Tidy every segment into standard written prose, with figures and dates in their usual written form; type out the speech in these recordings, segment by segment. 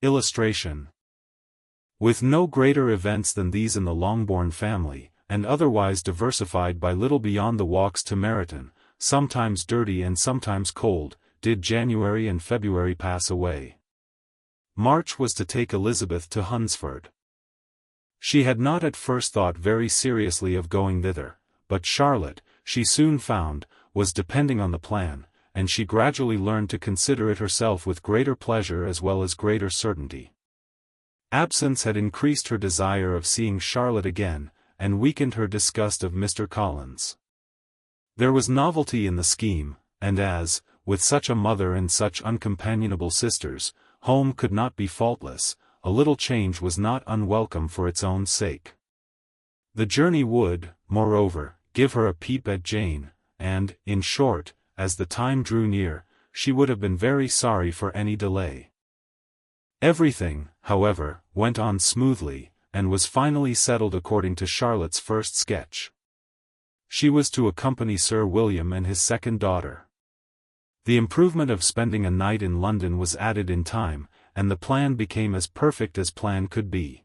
Illustration. With no greater events than these in the Longbourn family, and otherwise diversified by little beyond the walks to Meryton, sometimes dirty and sometimes cold, did January and February pass away. March was to take Elizabeth to Hunsford. She had not at first thought very seriously of going thither, but Charlotte, she soon found, was depending on the plan, and she gradually learned to consider it herself with greater pleasure as well as greater certainty. Absence had increased her desire of seeing Charlotte again, and weakened her disgust of Mr. Collins. There was novelty in the scheme, and as, with such a mother and such uncompanionable sisters, home could not be faultless, a little change was not unwelcome for its own sake. The journey would, moreover, give her a peep at Jane, and, in short, as the time drew near, she would have been very sorry for any delay. Everything, however, went on smoothly, and was finally settled according to Charlotte's first sketch. She was to accompany Sir William and his second daughter. The improvement of spending a night in London was added in time, and the plan became as perfect as plan could be.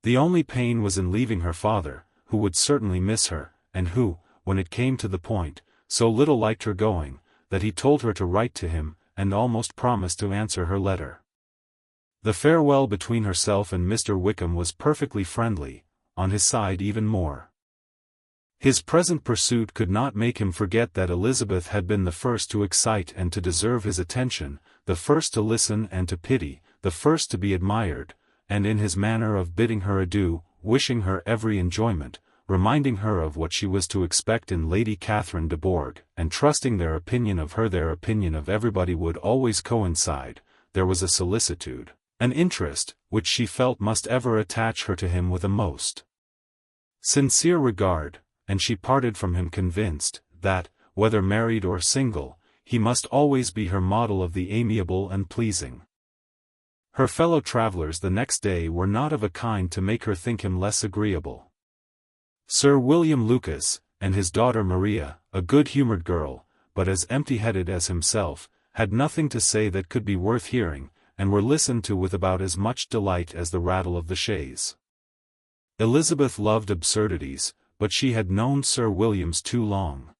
The only pain was in leaving her father, who would certainly miss her, and who, when it came to the point, so little liked her going, that he told her to write to him, and almost promised to answer her letter. The farewell between herself and Mr. Wickham was perfectly friendly, on his side even more. His present pursuit could not make him forget that Elizabeth had been the first to excite and to deserve his attention, the first to listen and to pity, the first to be admired, and in his manner of bidding her adieu, wishing her every enjoyment, reminding her of what she was to expect in Lady Catherine de Bourgh, and trusting their opinion of everybody would always coincide, there was a solicitude, an interest, which she felt must ever attach her to him with a most sincere regard, and she parted from him convinced, that, whether married or single, he must always be her model of the amiable and pleasing. Her fellow travellers the next day were not of a kind to make her think him less agreeable. Sir William Lucas, and his daughter Maria, a good-humoured girl, but as empty-headed as himself, had nothing to say that could be worth hearing, and were listened to with about as much delight as the rattle of the chaise. Elizabeth loved absurdities, but she had known Sir William's too long.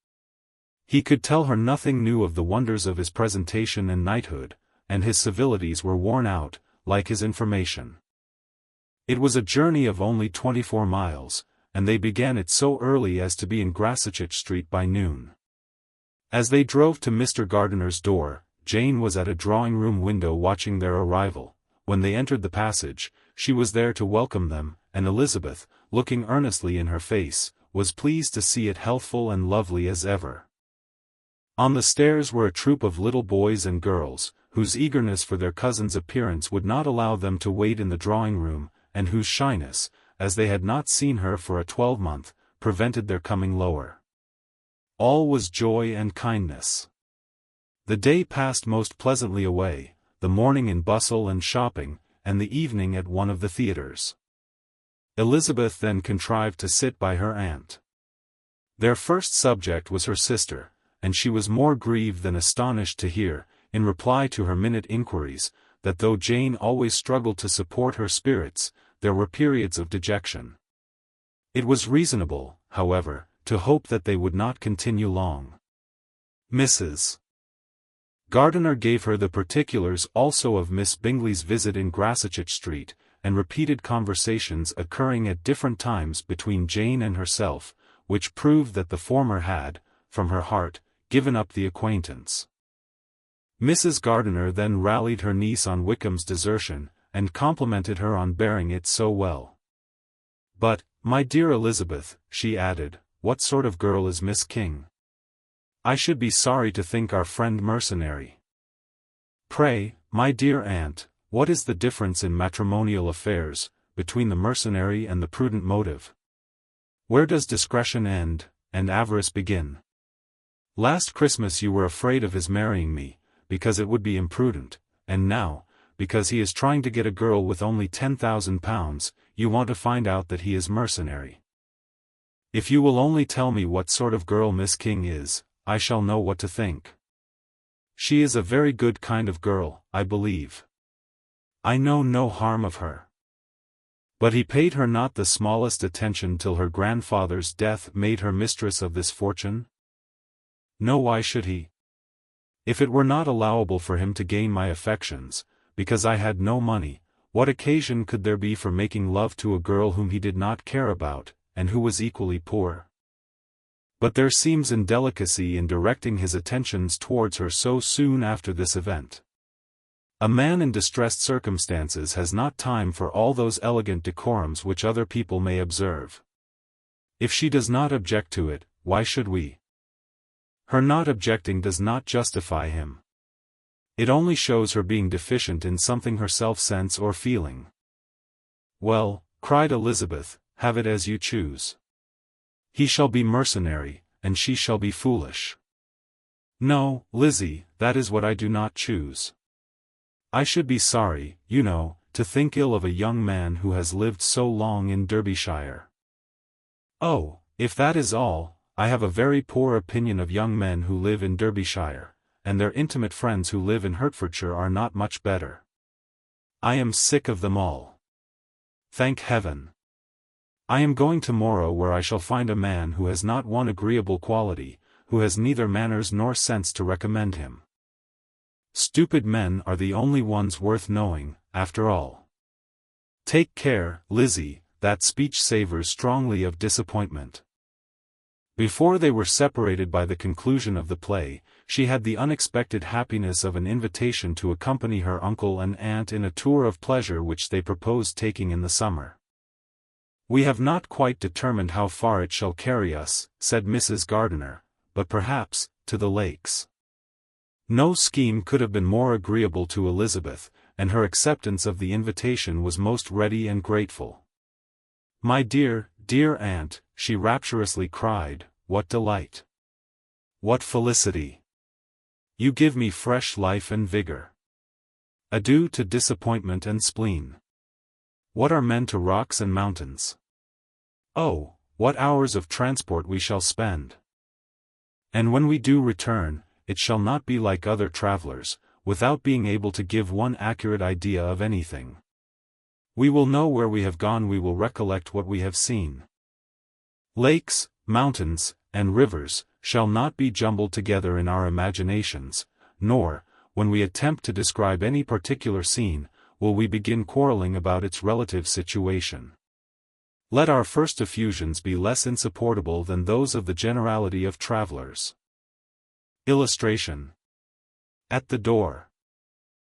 He could tell her nothing new of the wonders of his presentation and knighthood, and his civilities were worn out, like his information. It was a journey of only 24 miles, and they began it so early as to be in Grassetchett Street by noon. As they drove to Mr. Gardiner's door, Jane was at a drawing-room window watching their arrival. When they entered the passage, she was there to welcome them, and Elizabeth, looking earnestly in her face, was pleased to see it healthful and lovely as ever. On the stairs were a troop of little boys and girls, whose eagerness for their cousin's appearance would not allow them to wait in the drawing-room, and whose shyness, as they had not seen her for a 12-month, prevented their coming lower. All was joy and kindness. The day passed most pleasantly away, the morning in bustle and shopping, and the evening at one of the theatres. Elizabeth then contrived to sit by her aunt. Their first subject was her sister, and she was more grieved than astonished to hear, in reply to her minute inquiries, that though Jane always struggled to support her spirits, there were periods of dejection. It was reasonable, however, to hope that they would not continue long. Mrs. Gardiner gave her the particulars also of Miss Bingley's visit in Grassetchett Street, and repeated conversations occurring at different times between Jane and herself, which proved that the former had, from her heart, given up the acquaintance. Mrs. Gardiner then rallied her niece on Wickham's desertion, and complimented her on bearing it so well. "But, my dear Elizabeth," she added, "what sort of girl is Miss King? I should be sorry to think our friend mercenary. Pray, my dear aunt, what is the difference in matrimonial affairs, between the mercenary and the prudent motive? Where does discretion end, and avarice begin? Last Christmas you were afraid of his marrying me, because it would be imprudent, and now, because he is trying to get a girl with only £10,000, you want to find out that he is mercenary. If you will only tell me what sort of girl Miss King is, I shall know what to think. She is a very good kind of girl, I believe. I know no harm of her. But he paid her not the smallest attention till her grandfather's death made her mistress of this fortune? No, why should he? If it were not allowable for him to gain my affections, because I had no money, what occasion could there be for making love to a girl whom he did not care about, and who was equally poor? But there seems indelicacy in directing his attentions towards her so soon after this event. A man in distressed circumstances has not time for all those elegant decorums which other people may observe. If she does not object to it, why should we? Her not objecting does not justify him. It only shows her being deficient in something herself sense or feeling. Well, cried Elizabeth, have it as you choose. He shall be mercenary, and she shall be foolish. No, Lizzie, that is what I do not choose. I should be sorry, you know, to think ill of a young man who has lived so long in Derbyshire. Oh, if that is all, I have a very poor opinion of young men who live in Derbyshire, and their intimate friends who live in Hertfordshire are not much better. I am sick of them all. Thank heaven. I am going tomorrow where I shall find a man who has not one agreeable quality, who has neither manners nor sense to recommend him. Stupid men are the only ones worth knowing, after all. Take care, Lizzie, that speech savours strongly of disappointment. Before they were separated by the conclusion of the play, she had the unexpected happiness of an invitation to accompany her uncle and aunt in a tour of pleasure which they proposed taking in the summer. We have not quite determined how far it shall carry us, said Mrs. Gardiner, but perhaps, to the lakes. No scheme could have been more agreeable to Elizabeth, and her acceptance of the invitation was most ready and grateful. My dear, dear aunt, she rapturously cried, what delight! What felicity! You give me fresh life and vigor. Adieu to disappointment and spleen. What are men to rocks and mountains? Oh, what hours of transport we shall spend! And when we do return, it shall not be like other travelers, without being able to give one accurate idea of anything. We will know where we have gone, we will recollect what we have seen. Lakes, mountains, and rivers, shall not be jumbled together in our imaginations, nor, when we attempt to describe any particular scene, will we begin quarreling about its relative situation. Let our first effusions be less insupportable than those of the generality of travelers. Illustration. At the door.